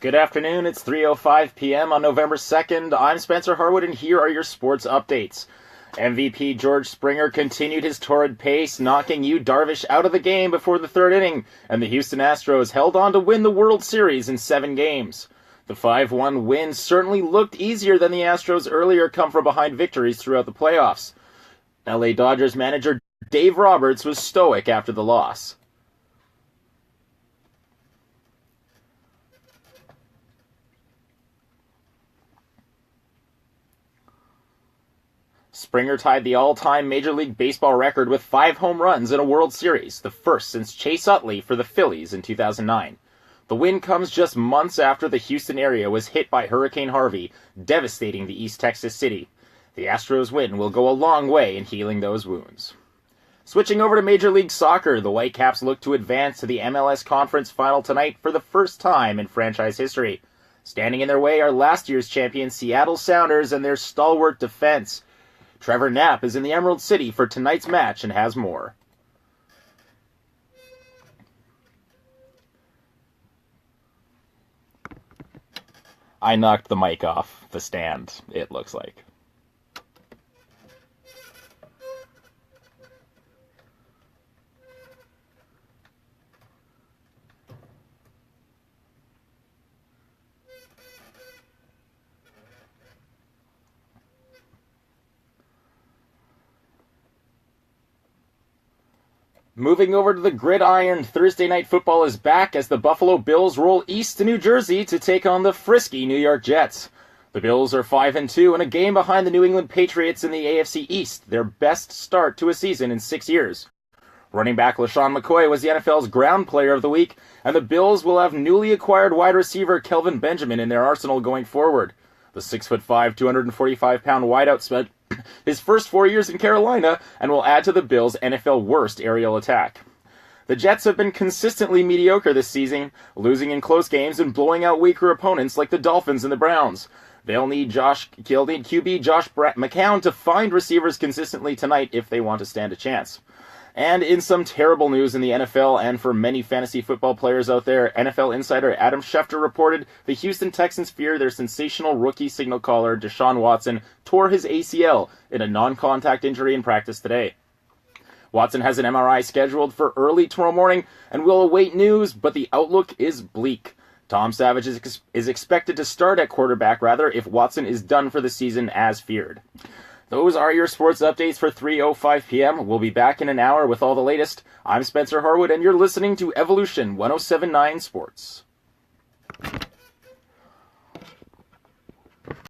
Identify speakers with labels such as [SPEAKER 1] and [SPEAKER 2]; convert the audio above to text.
[SPEAKER 1] Good afternoon, it's 3:05 p.m. on November 2nd. I'm Spencer Harwood, and here are your sports updates. MVP George Springer continued his torrid pace, knocking Yu Darvish out of the game before the third inning, and the Houston Astros held on to win the World Series in 7 games. The 5-1 win certainly looked easier than the Astros' earlier come-from-behind victories throughout the playoffs. LA Dodgers manager Dave Roberts was stoic after the loss. Springer tied the all-time Major League Baseball record with 5 home runs in a World Series, the first since Chase Utley for the Phillies in 2009. The win comes just months after the Houston area was hit by Hurricane Harvey, devastating the East Texas city. The Astros' win will go a long way in healing those wounds. Switching over to Major League Soccer, the Whitecaps look to advance to the MLS Conference Final tonight for the first time in franchise history. Standing in their way are last year's champion Seattle Sounders and their stalwart defense. Trevor Knapp is in the Emerald City for tonight's match and has more. I knocked the mic off the stand, it looks like. Moving over to the gridiron, Thursday Night Football is back as the Buffalo Bills roll east to New Jersey to take on the frisky New York Jets. The Bills are 5-2 and a game behind the New England Patriots in the AFC East, their best start to a season in 6 years. Running back LaShawn McCoy was the NFL's Ground Player of the Week, and the Bills will have newly acquired wide receiver Kelvin Benjamin in their arsenal going forward. The 6'5", 245-pound wideout spent his first 4 years in Carolina and will add to the Bills' NFL worst aerial attack. The Jets have been consistently mediocre this season, losing in close games and blowing out weaker opponents like the Dolphins and the Browns. They'll need QB Josh McCown to find receivers consistently tonight if they want to stand a chance. And in some terrible news in the NFL and for many fantasy football players out there, NFL insider Adam Schefter reported the Houston Texans fear their sensational rookie signal caller Deshaun Watson tore his ACL in a non-contact injury in practice today. Watson has an MRI scheduled for early tomorrow morning and will await news, but the outlook is bleak. Tom Savage is expected to start at quarterback, if Watson is done for the season as feared. Those are your sports updates for 3:05 p.m. We'll be back in an hour with all the latest. I'm Spencer Harwood, and you're listening to Evolution 107.9 Sports.